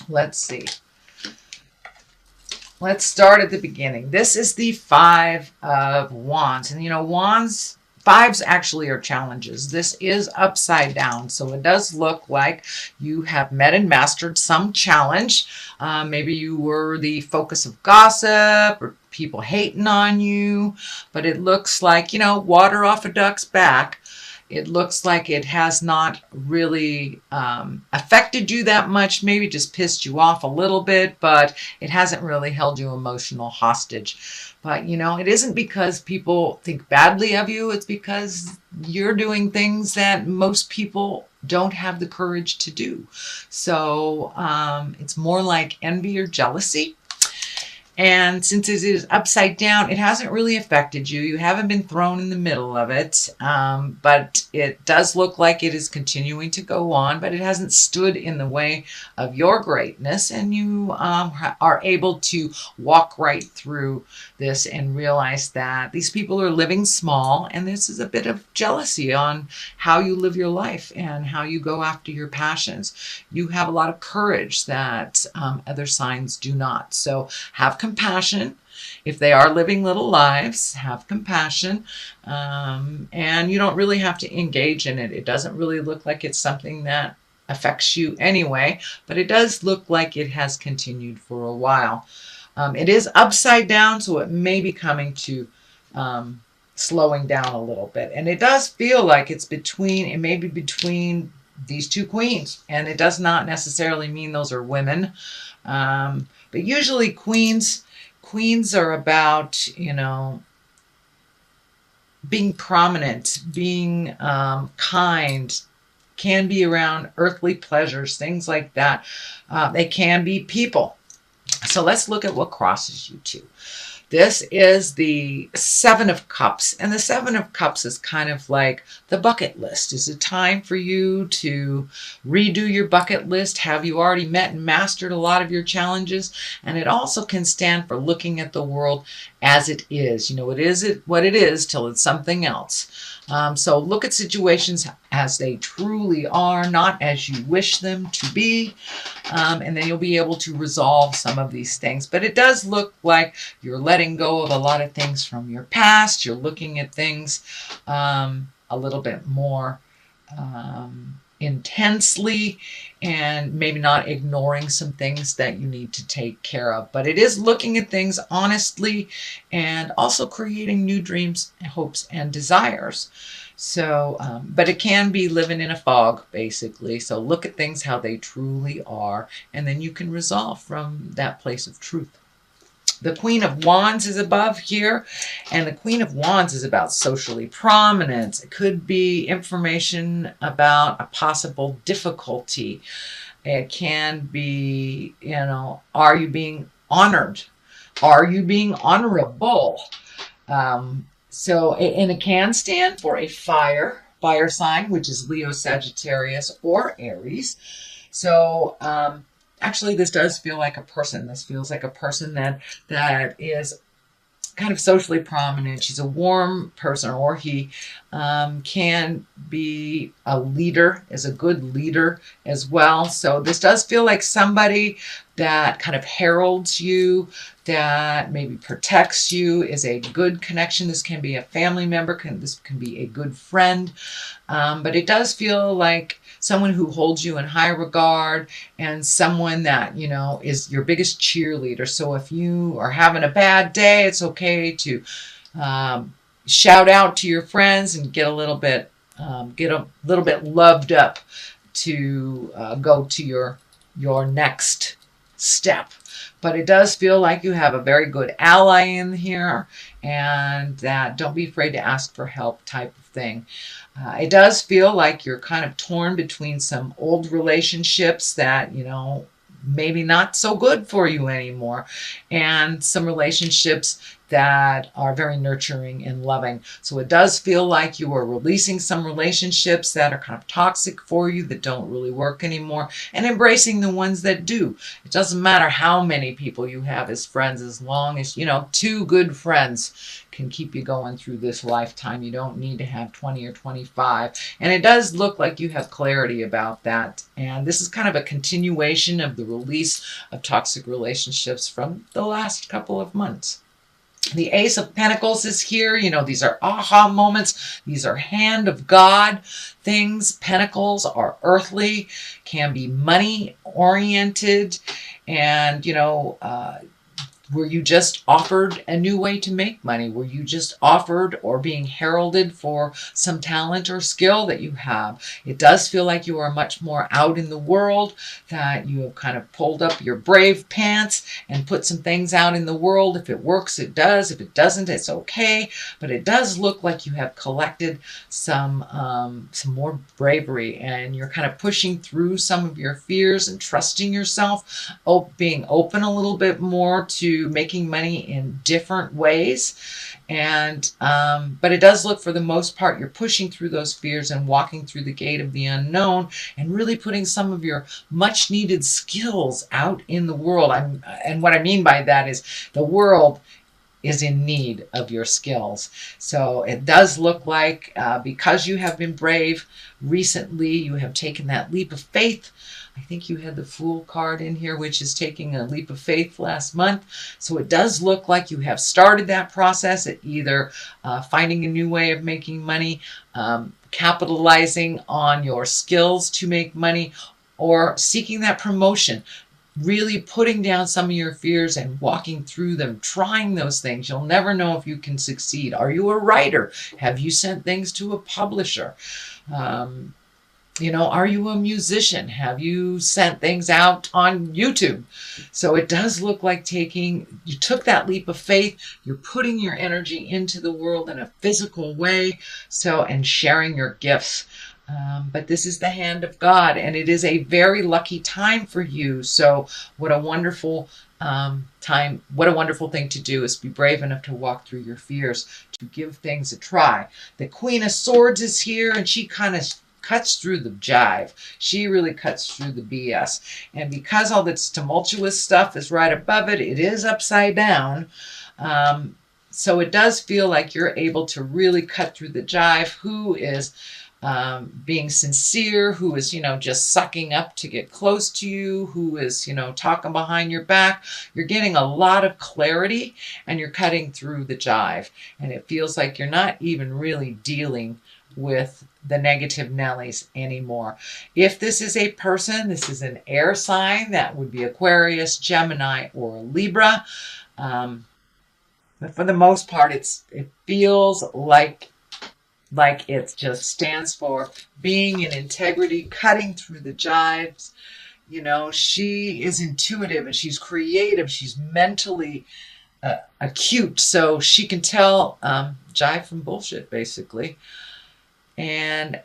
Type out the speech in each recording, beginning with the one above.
Let's see. Let's start at the beginning. This is the Five of Wands. And you know, wands, fives actually are challenges. This is upside down. So it does look like you have met and mastered some challenge. Maybe you were the focus of gossip or people hating on you. But it looks like, you know, water off a duck's back. It looks like it has not really affected you that much, maybe just pissed you off a little bit, but it hasn't really held you emotional hostage. But, you know, it isn't because people think badly of you. It's because you're doing things that most people don't have the courage to do. So it's more like envy or jealousy. And since it is upside down, it hasn't really affected you. You haven't been thrown in the middle of it. But it does look like it is continuing to go on, but it hasn't stood in the way of your greatness. And you are able to walk right through this and realize that these people are living small. And this is a bit of jealousy on how you live your life and how you go after your passions. You have a lot of courage that other signs do not. So have compassion. If they are living little lives, have compassion. And you don't really have to engage in it. It doesn't really look like it's something that affects you anyway, but it does look like it has continued for a while. It is upside down, so it may be coming to slowing down a little bit. And it does feel like it's between, it may be between these two queens. And it does not necessarily mean those are women. But usually queens are about, you know, being prominent, being kind, can be around earthly pleasures, things like that. They can be people. So let's look at what crosses you two. This is the Seven of Cups. And the Seven of Cups is kind of like the bucket list. Is it time for you to redo your bucket list? Have you already met and mastered a lot of your challenges? And it also can stand for looking at the world as it is. You know, it is what it is till it's something else. So look at situations as they truly are, not as you wish them to be. And then you'll be able to resolve some of these things. But it does look like you're letting go of a lot of things from your past. You're looking at things a little bit more intensely, and maybe not ignoring some things that you need to take care of. But it is looking at things honestly and also creating new dreams, hopes, and desires. So, but it can be living in a fog, basically. So look at things how they truly are, and then you can resolve from that place of truth. The Queen of Wands is above here, and the Queen of Wands is about socially prominence. It could be information about a possible difficulty. It can be, you know, are you being honored? Are you being honorable? And it can stand for a fire sign, which is Leo, Sagittarius, or Aries. So, actually, this does feel like a person. This feels like a person that is kind of socially prominent. She's a warm person, or he can be a leader, is a good leader as well. So this does feel like somebody that kind of heralds you, that maybe protects you, is a good connection. This can be a family member, this can be a good friend. But it does feel like someone who holds you in high regard, and someone that, you know, is your biggest cheerleader. So if you are having a bad day, it's okay to shout out to your friends and get a little bit loved up to go to your next step. But it does feel like you have a very good ally in here, and that don't be afraid to ask for help type of thing. It does feel like you're kind of torn between some old relationships that, you know, maybe not so good for you anymore, and some relationships that are very nurturing and loving. So it does feel like you are releasing some relationships that are kind of toxic for you, that don't really work anymore, and embracing the ones that do. It doesn't matter how many people you have as friends, as long as, 2 good friends can keep you going through this lifetime. You don't need to have 20 or 25. And it does look like you have clarity about that. And this is kind of a continuation of the release of toxic relationships from the last couple of months. The Ace of Pentacles is here. These are aha moments. These are hand of God things. Pentacles are earthly, can be money oriented, and, were you just offered a new way to make money? Were you just offered or being heralded for some talent or skill that you have? It does feel like you are much more out in the world, that you have kind of pulled up your brave pants and put some things out in the world. If it works, it does. If it doesn't, it's okay. But it does look like you have collected some more bravery, and you're kind of pushing through some of your fears and trusting yourself, being open a little bit more to making money in different ways. And but it does look, for the most part, you're pushing through those fears and walking through the gate of the unknown, and really putting some of your much needed skills out in the world. And what I mean by that is, the world is in need of your skills. So it does look like, because you have been brave recently, you have taken that leap of faith. I think you had the Fool card in here, which is taking a leap of faith last month. So it does look like you have started that process at either finding a new way of making money, capitalizing on your skills to make money, or seeking that promotion. Really putting down some of your fears and walking through them, trying those things. You'll never know if you can succeed. Are you a writer? Have you sent things to a publisher? Are you a musician? Have you sent things out on YouTube? So it does look like you took that leap of faith. You're putting your energy into the world in a physical way. and sharing your gifts. But this is the hand of God, and it is a very lucky time for you. So what a wonderful time. What a wonderful thing to do is be brave enough to walk through your fears, to give things a try. The Queen of Swords is here, and she kind of cuts through the jive. She really cuts through the BS. And because all this tumultuous stuff is right above it, it is upside down. So it does feel like you're able to really cut through the jive. Who is being sincere, who is, just sucking up to get close to you, who is, talking behind your back. You're getting a lot of clarity, and you're cutting through the jive. And it feels like you're not even really dealing with the negative Nellies anymore. If this is a person, this is an air sign. That would be Aquarius, Gemini, or Libra. But for the most part, it feels like it just stands for being in integrity, cutting through the jives. She is intuitive, and she's creative. She's mentally acute, so she can tell jive from bullshit, basically. And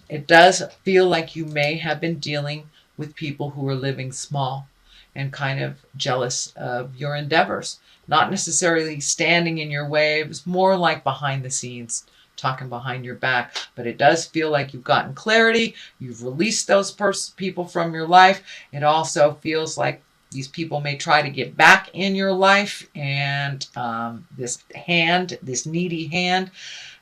it does feel like you may have been dealing with people who are living small and kind of jealous of your endeavors. Not necessarily standing in your way. It was more like behind the scenes, talking behind your back. But it does feel like you've gotten clarity. You've released those people from your life. It also feels like these people may try to get back in your life. And this needy hand,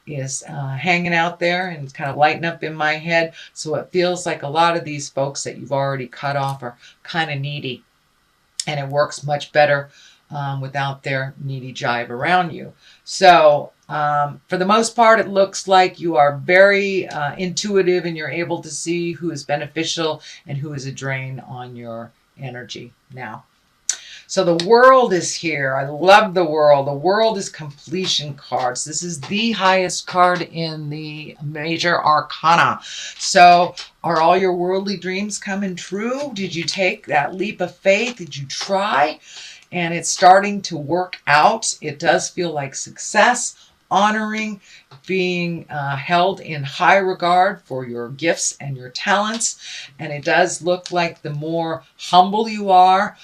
is hanging out there, and it's kind of lighting up in my head. So it feels like a lot of these folks that you've already cut off are kind of needy. And it works much better without their needy jive around you. So for the most part, it looks like you are very intuitive, and you're able to see who is beneficial and who is a drain on your energy now. So the World is here. I love the World. The World is completion cards. This is the highest card in the major arcana. So are all your worldly dreams coming true? Did you take that leap of faith? Did you try? And it's starting to work out. It does feel like success, honoring, being held in high regard for your gifts and your talents. And it does look like the more humble you are,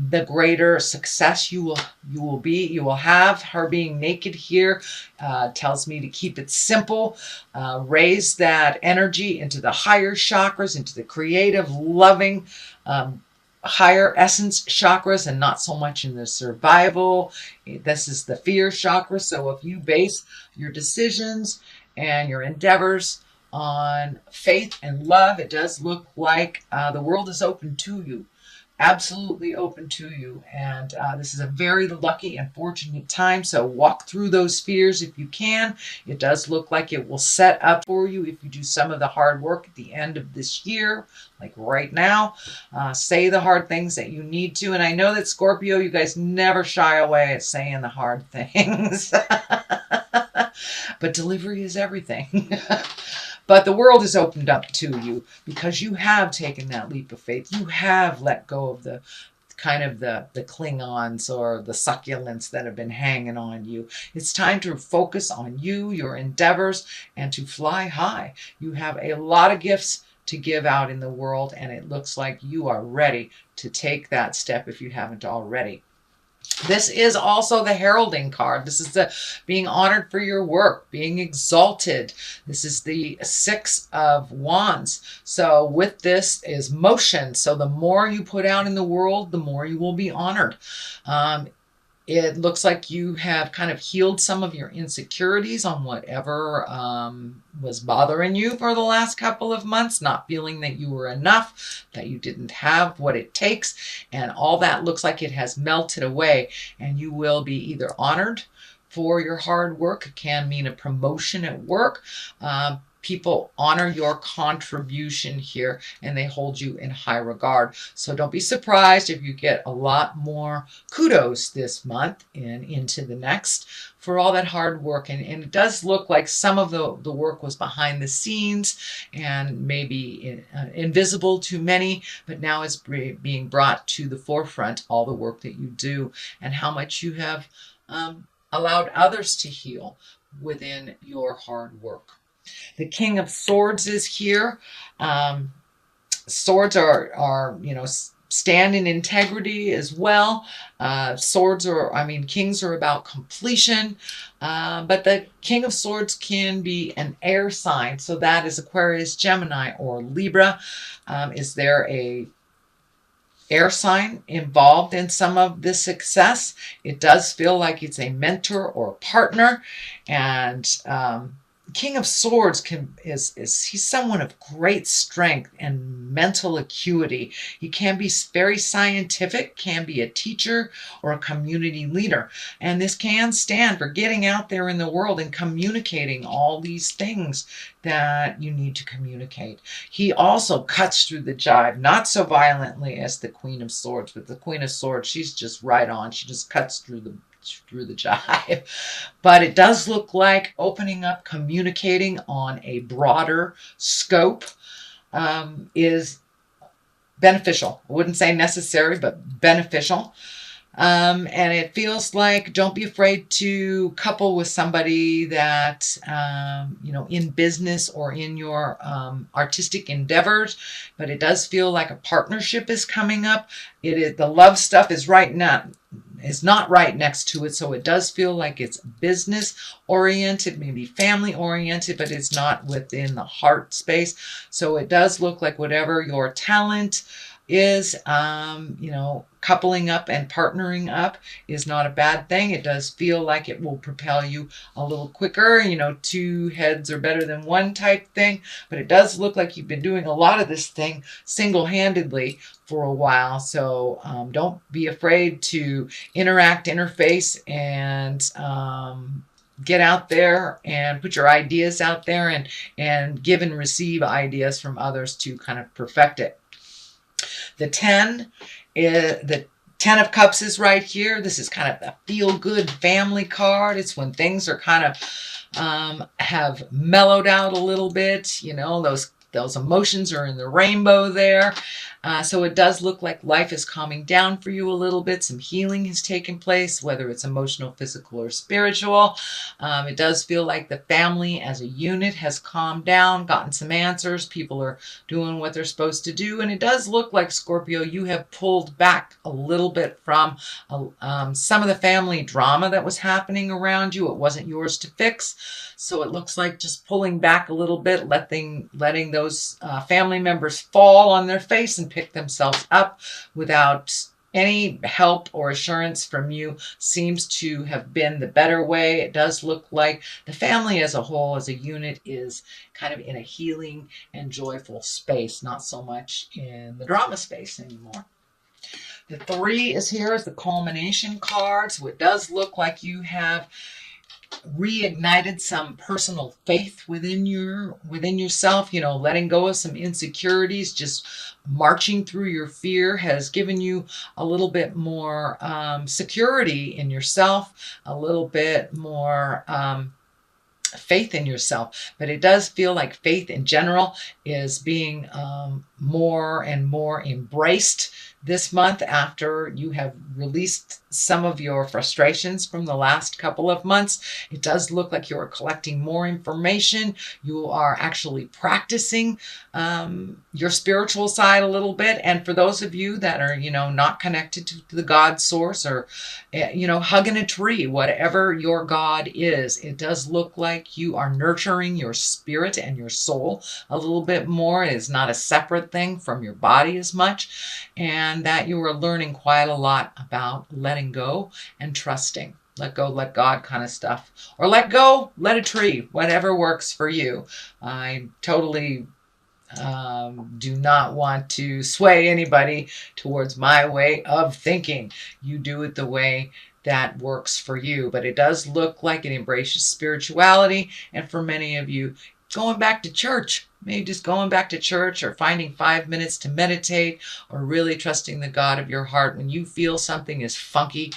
the greater success you will have. Her being naked here tells me to keep it simple, raise that energy into the higher chakras, into the creative, loving, higher essence chakras, and not so much in the survival. This is the fear chakra. So if you base your decisions and your endeavors on faith and love, it does look like the world is open to you, absolutely open to you. And this is a very lucky and fortunate time. So walk through those fears if you can. It does look like it will set up for you if you do some of the hard work at the end of this year, like right now. Say the hard things that you need to. And I know that Scorpio, you guys never shy away at saying the hard things. But delivery is everything. But the world is opened up to you because you have taken that leap of faith. You have let go of the kind of the Klingons or the succulents that have been hanging on you. It's time to focus on you, your endeavors, and to fly high. You have a lot of gifts to give out in the world, and it looks like you are ready to take that step if you haven't already. This is also the heralding card. This is the being honored for your work, being exalted. This is the 6 of Wands. So with this is motion. So the more you put out in the world, the more you will be honored. It looks like you have kind of healed some of your insecurities on whatever was bothering you for the last couple of months, not feeling that you were enough, that you didn't have what it takes. And all that looks like it has melted away, and you will be either honored for your hard work. It can mean a promotion at work. People honor your contribution here, and they hold you in high regard. So don't be surprised if you get a lot more kudos this month and into the next for all that hard work. And it does look like some of the work was behind the scenes and maybe invisible to many, but now it's being brought to the forefront, all the work that you do and how much you have allowed others to heal within your hard work. The King of Swords is here. Swords are stand in integrity as well. Kings are about completion. But the King of Swords can be an air sign. So that is Aquarius, Gemini, or Libra. Is there a air sign involved in some of this success? It does feel like it's a mentor or partner. And King of Swords he's someone of great strength and mental acuity. He can be very scientific, can be a teacher or a community leader. And this can stand for getting out there in the world and communicating all these things that you need to communicate. He also cuts through the jive, not so violently as the Queen of Swords, but the Queen of Swords, she's just right on. She just cuts through the jive. But it does look like opening up, communicating on a broader scope is beneficial. I wouldn't say necessary, but beneficial. And it feels like don't be afraid to couple with somebody that, in business or in your artistic endeavors, but it does feel like a partnership is coming up. The love stuff is not right next to it. So it does feel like it's business oriented, maybe family oriented, but it's not within the heart space. So it does look like whatever your talent is, coupling up and partnering up is not a bad thing. It does feel like it will propel you a little quicker, two heads are better than one type thing, but it does look like you've been doing a lot of this thing single-handedly for a while. So don't be afraid to interface, and get out there and put your ideas out there and give and receive ideas from others to kind of perfect it. The 10 of Cups is right here. This is kind of a feel-good family card. It's when things are kind of have mellowed out a little bit. Those those emotions are in the rainbow there. So it does look like life is calming down for you a little bit. Some healing has taken place, whether it's emotional, physical, or spiritual. It does feel like the family as a unit has calmed down, gotten some answers. People are doing what they're supposed to do. And it does look like, Scorpio, you have pulled back a little bit from some of the family drama that was happening around you. It wasn't yours to fix. So it looks like just pulling back a little bit, letting those family members fall on their face and pick themselves up without any help or assurance from you seems to have been the better way. It does look like the family as a whole, as a unit, is kind of in a healing and joyful space, not so much in the drama space anymore. The 3 is here as the culmination card. So it does look like you have reignited some personal faith within yourself, letting go of some insecurities. Just marching through your fear has given you a little bit more security in yourself, a little bit more faith in yourself. But it does feel like faith in general is being more and more embraced this month, after you have released some of your frustrations from the last couple of months. It does look like you are collecting more information. You are actually practicing your spiritual side a little bit. And for those of you that are, not connected to the God source, or, hugging a tree, whatever your God is, it does look like you are nurturing your spirit and your soul a little bit more. It is not a separate thing from your body as much. And that you are learning quite a lot about letting go and trusting. Let go, let God kind of stuff. Or let go, let a tree, whatever works for you. I totally do not want to sway anybody towards my way of thinking. You do it the way that works for you. But it does look like it embraces spirituality. And for many of you, going back to church, maybe just going back to church, or finding 5 minutes to meditate, or really trusting the God of your heart when you feel something is funky,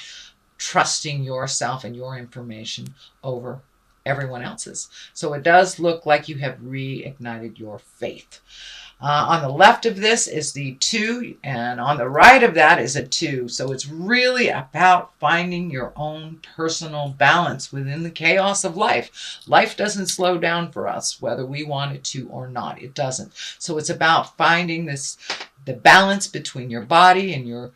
trusting yourself and your information over everyone else's. So it does look like you have reignited your faith. On the left of this is the 2, and on the right of that is a 2. So it's really about finding your own personal balance within the chaos of life. Life doesn't slow down for us, whether we want it to or not. It doesn't. So it's about finding the balance between your body and your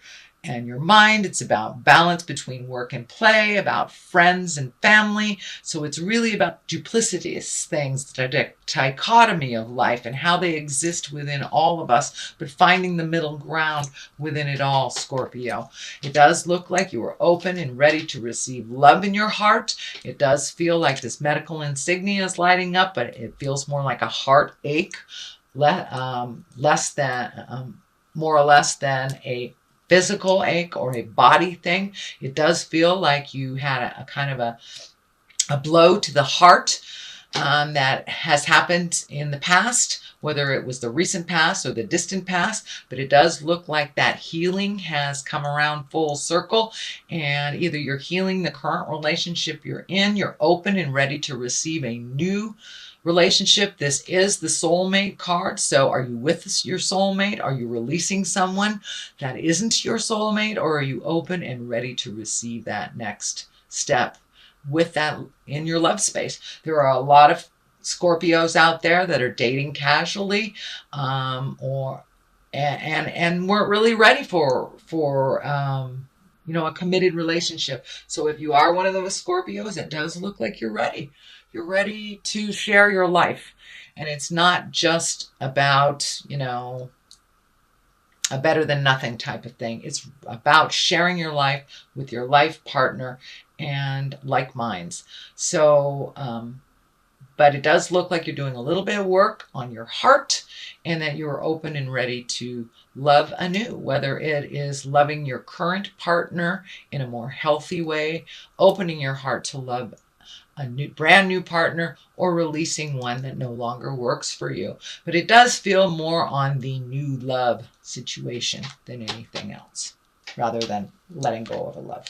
mind. It's about balance between work and play, about friends and family. So it's really about duplicitous things, the dichotomy of life and how they exist within all of us, but finding the middle ground within it all, Scorpio. It does look like you are open and ready to receive love in your heart. It does feel like this medical insignia is lighting up, but it feels more like a heartache, more or less than a physical ache or a body thing. It does feel like you had a kind of a blow to the heart that has happened in the past, whether it was the recent past or the distant past. But it does look like that healing has come around full circle, and either you're healing the current relationship you're in, you're open and ready to receive a new relationship. This is the soulmate card. So are you with your soulmate? Are you releasing someone that isn't your soulmate? Or are you open and ready to receive that next step with that in your love space? There are a lot of Scorpios out there that are dating casually, and weren't really ready for a committed relationship. So if you are one of those Scorpios, it does look like you're ready. You're ready to share your life. And it's not just about, a better than nothing type of thing. It's about sharing your life with your life partner and like minds. So, but it does look like you're doing a little bit of work on your heart, and that you're open and ready to love anew, whether it is loving your current partner in a more healthy way, opening your heart to love a brand new partner, or releasing one that no longer works for you. But it does feel more on the new love situation than anything else, rather than letting go of a love.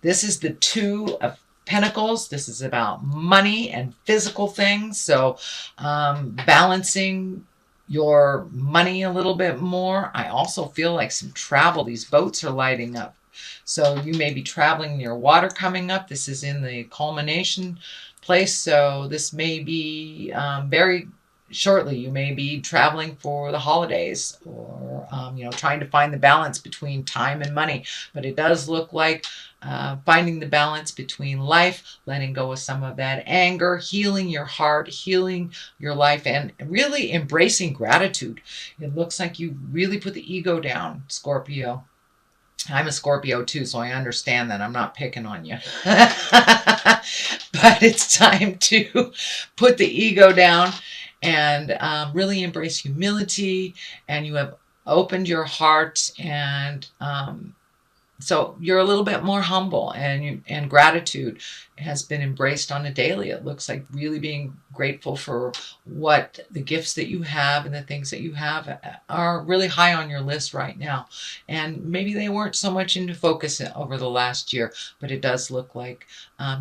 This is the 2 of Pentacles. This is about money and physical things. So balancing your money a little bit more. I also feel like some travel. These boats are lighting up. So you may be traveling near water coming up. This is in the culmination place. So this may be very shortly. You may be traveling for the holidays, or trying to find the balance between time and money. But it does look like finding the balance between life, letting go of some of that anger, healing your heart, healing your life, and really embracing gratitude. It looks like you really put the ego down, Scorpio. I'm a Scorpio too, so I understand that. I'm not picking on you. But it's time to put the ego down and really embrace humility. And you have opened your heart, and so you're a little bit more humble, and gratitude has been embraced on a daily. It looks like really being grateful for what the gifts that you have and the things that you have are really high on your list right now. And maybe they weren't so much into focus over the last year, but it does look like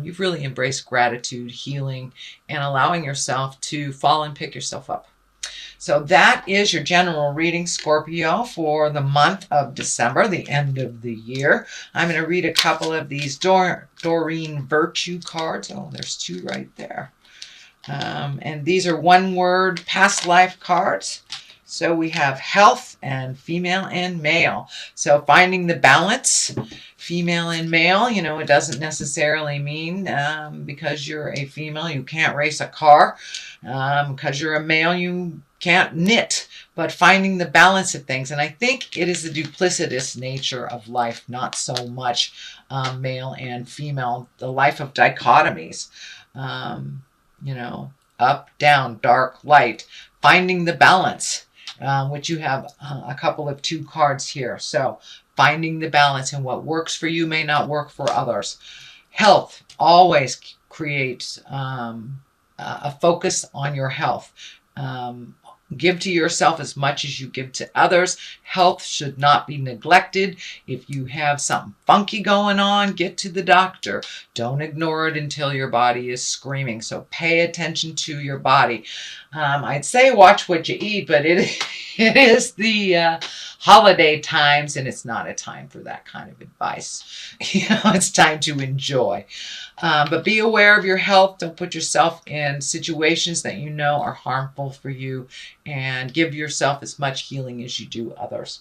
you've really embraced gratitude, healing, and allowing yourself to fall and pick yourself up. So that is your general reading, Scorpio, for the month of December, the end of the year. I'm going to read a couple of these Doreen Virtue cards. Oh, there's two right there. And these are one-word past life cards. So we have health and female and male. So finding the balance, female and male, it doesn't necessarily mean because you're a female, you can't race a car. Because you're a male, you can't knit, but finding the balance of things. And I think it is the duplicitous nature of life, not so much male and female, the life of dichotomies, up, down, dark, light, finding the balance, which you have a couple of two cards here. So finding the balance, and what works for you may not work for others. Health always creates a focus on your health. Give to yourself as much as you give to others. Health should not be neglected. If you have something funky going on, get to the doctor. Don't ignore it until your body is screaming. So pay attention to your body. I'd say watch what you eat, but it is the holiday times, and it's not a time for that kind of advice. It's time to enjoy. But be aware of your health. Don't put yourself in situations that you know are harmful for you, and give yourself as much healing as you do others.